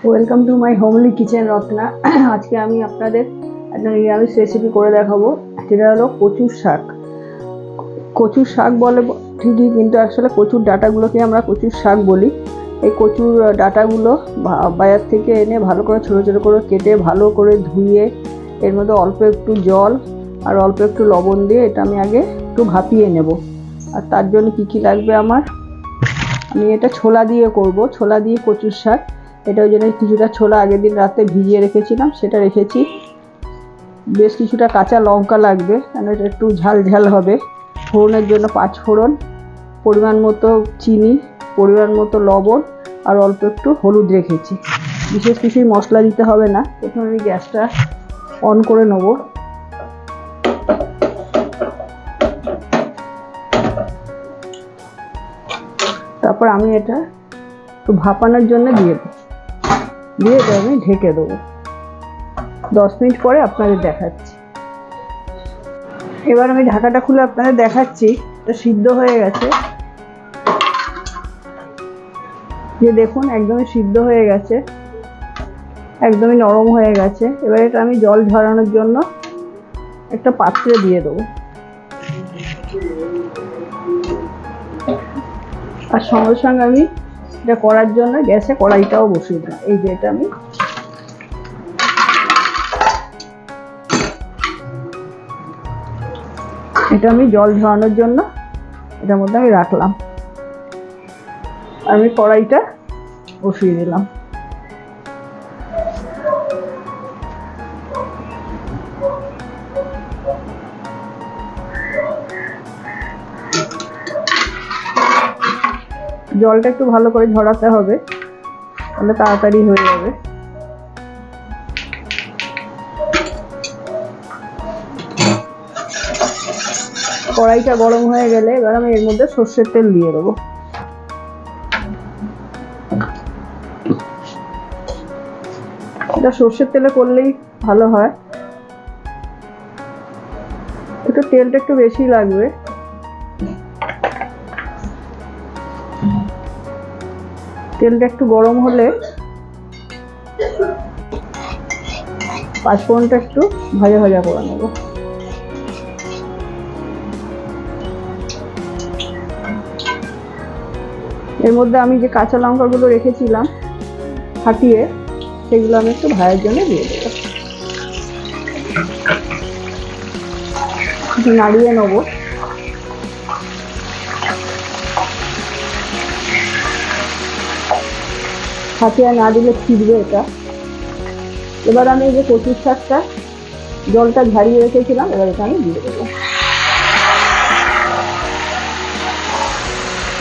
Welcome to my homely kitchen Ratna. আজকে আমি আপনাদের একটা নিরামিষ রেসিপি করে দেখাবো। যেটা হলো কচুর শাক। কচুর শাক বলে ঠিকই, কিন্তু আসলে কচুর ডাঁটাগুলোকে আমরা কচুর শাক বলি। এই কচুর ডাঁটাগুলো বাজার থেকে এনে ভালো করে ছোটো ছোটো করে কেটে ভালো করে ধুয়ে এর মধ্যে অল্প একটু জল আর অল্প একটু লবণ দিয়ে এটা আমি আগে একটু ভাপিয়ে নেব। আর তার জন্য কী লাগবে আমি এটা ছোলা দিয়ে করব, ছোলা দিয়ে কচুর শাক। এটা ওই জন্য কিছুটা ছোলা আগের দিন রাতে ভিজিয়ে রেখেছিলাম, সেটা রেখেছি। বেশ কিছুটা কাঁচা লঙ্কা লাগবে, কারণ এটা একটু ঝাল ঝাল হবে। ফোড়নের জন্য 5 ফোড়ন, পরিমাণ মতো চিনি, পরিমাণ মতো লবণ আর অল্প একটু হলুদ রেখেছি। বিশেষ কিছুই মশলা দিতে হবে না। প্রথমে আমি গ্যাসটা অন করে নেব। তারপর আমি এটা একটু ভাপানোর জন্য দিয়ে এটা আমি ঢেকে দেবো। 10 মিনিট পরে আপনাদের দেখাচ্ছি। এবার আমি ঢাকাটা খুলে আপনাদের দেখাচ্ছি এটা সিদ্ধ হয়ে গেছে। যে দেখুন একদমই সিদ্ধ হয়ে গেছে, একদমই নরম হয়ে গেছে। এবার এটা আমি জল ঝরানোর জন্য একটা পাত্রে দিয়ে দেবো। আর সঙ্গে সঙ্গে আমি এটা করার জন্য গ্যাসে কড়াইটাও বসিয়ে দিলাম। এই যে এটা আমি জল ঝরানোর জন্য এটার মধ্যে আমি রাখলাম। আমি কড়াইটা বসিয়ে দিলাম। জলটা একটু ভালো করে ঝরাতে হবে, তাহলে তাড়াতাড়ি হয়ে যাবে। কড়াইটা গরম হয়ে গেলে এবার আমি এর মধ্যে সর্ষের তেল দিয়ে দেবো। এটা সর্ষের তেলে করলেই ভালো হয়, একটু তেলটা একটু বেশি লাগবে। তেলটা একটু গরম হলে 5 ফোড়নটা একটু ভাজা ভাজা করে নেব। এর মধ্যে আমি যে কাঁচা লঙ্কাগুলো রেখেছিলাম ফাটিয়ে, সেগুলো আমি একটু ভাজার জন্য দিয়ে দেবো। নাড়িয়ে নেব। ফাটিয়ে না দিলে ছিটবে এটা। এবার আমি এই যে কচুর শাকটা জলটা ঝারিয়ে রেখেছিলাম, এবার এটা আমি দিয়ে দেবো।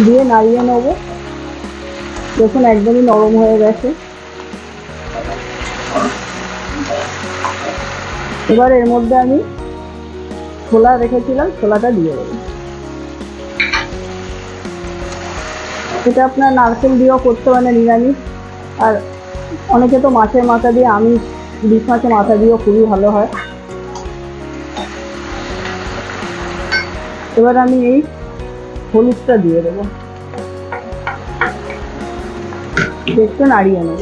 দিয়ে নাড়িয়ে নেবো। দেখুন একদমই নরম হয়ে গেছে। এবার এর মধ্যে আমি ছোলা রেখেছিলাম, ছোলাটা দিয়ে দেবো। এটা আপনার নারকেল দিয়েও করতে পারেন নিরামিষ, আর অনেকে তো মাছের মাথা দিয়ে, আমি ইলিশ মাছের মাথা দিয়েও খুবই ভালো হয়। এবার আমি এই হলুদটা দিয়ে দেবো, একটু নাড়িয়ে নেব।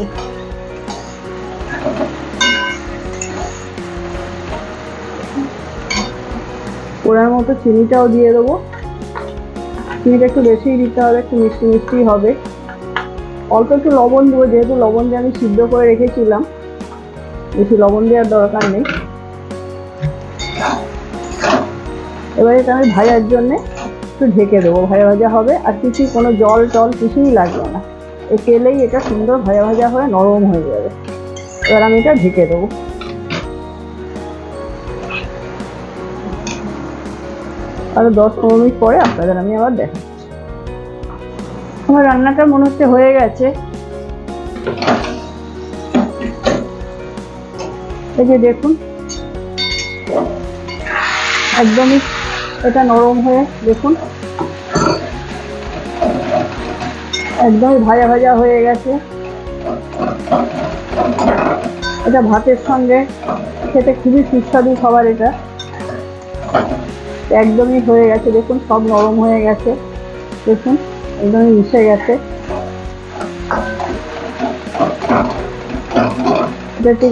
ওনার মতো চিনিটাও দিয়ে দেবো। চিনিটা একটু বেশিই দিতে হবে, একটু মিষ্টি মিষ্টি হবে। অল্প একটু লবণ দেবো, যেহেতু লবণ দিয়ে আমি সিদ্ধ করে রেখেছিলাম, বেশি লবণ দেওয়ার দরকার নেই। এবার এটা আমি ভাজার জন্যে একটু ঢেকে দেবো, ভাজা ভাজা হবে। আর কোনো জল টল কিছুই লাগবে না, এই তেলেই এটা সুন্দর ভাজা ভাজা হয়ে নরম হয়ে যাবে। এবার আমি এটা ঢেকে দেবো। আরো 10-15 মিনিট পরে আপনাদের আমি আবার দেখাচ্ছি। আমার রান্নাটা মনে হচ্ছে হয়ে গেছে। এই যে দেখুন একদমই এটা নরম হয়ে, দেখুন একদমই ভাজা ভাজা হয়ে গেছে। এটা ভাতের সঙ্গে খেতে খুবই সুস্বাদু খাবার। এটা একদমই হয়ে গেছে, দেখুন সব নরম হয়ে গেছে। দেখুন একদমই মিশে গেছে। এটাকে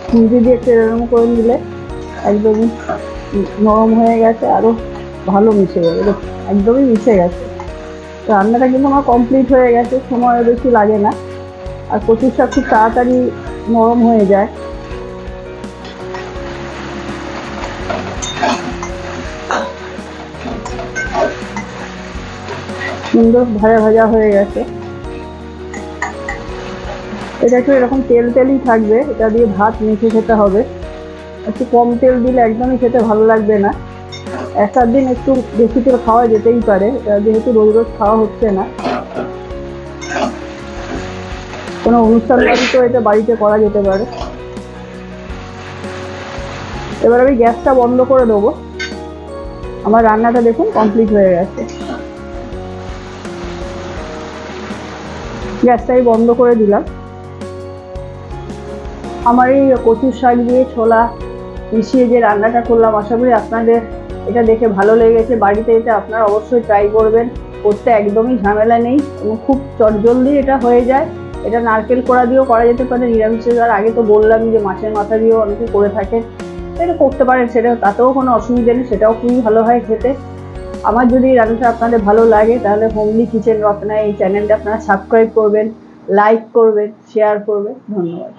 খুঁজে দিয়ে একটু এরকম করে নিলে একদমই নরম হয়ে গেছে, আরও ভালো মিশে যাবে। একদমই মিশে গেছে। রান্নাটা কিন্তু আমার কমপ্লিট হয়ে গেছে, সময় বেশি লাগে না, আর কচুর শাক খুব তাড়াতাড়ি নরম হয়ে যায়। সুন্দর ভাজা ভাজা হয়ে গেছে। এটা একটু এরকম তেল তেলই থাকবে, এটা দিয়ে ভাত মেখে খেতে হবে। একটু কম তেল দিলে একদমই খেতে ভালো লাগবে না। এক আধ দিন একটু বেশি তেল খাওয়া যেতেই পারে, যেহেতু রোজ রোজ খাওয়া হচ্ছে না। কোনো অনুষ্ঠান বাড়িতেও এটা বাড়িতে করা যেতে পারে। এবার আমি গ্যাসটা বন্ধ করে দেবো। আমার রান্নাটা দেখুন কমপ্লিট হয়ে গেছে। গ্যাসটাই বন্ধ করে দিলাম। আমার এই কচুর শাক দিয়ে ছোলা মিশিয়ে যে রান্নাটা করলাম, আশা করি আপনাদের এটা দেখে ভালো লেগেছে। বাড়িতে এটা আপনারা অবশ্যই ট্রাই করবেন। করতে একদমই ঝামেলা নেই এবং খুব চটজলদি এটা হয়ে যায়। এটা নারকেল কোড়া দিয়েও করা যেতে পারে নিরামিষের, আর আগে তো বললামই যে মাছের মাথা দিয়েও অনেকে করে থাকেন। এটা করতে পারেন, সেটা তাতেও কোনো অসুবিধা নেই, সেটাও খুবই ভালো হয় খেতে। আমার যদি এই রান্নাটা আপনাদের ভালো লাগে তাহলে হোমলি কিচেন রত্না এই চ্যানেলটা আপনারা সাবস্ক্রাইব করবেন, লাইক করবেন, শেয়ার করবেন। ধন্যবাদ।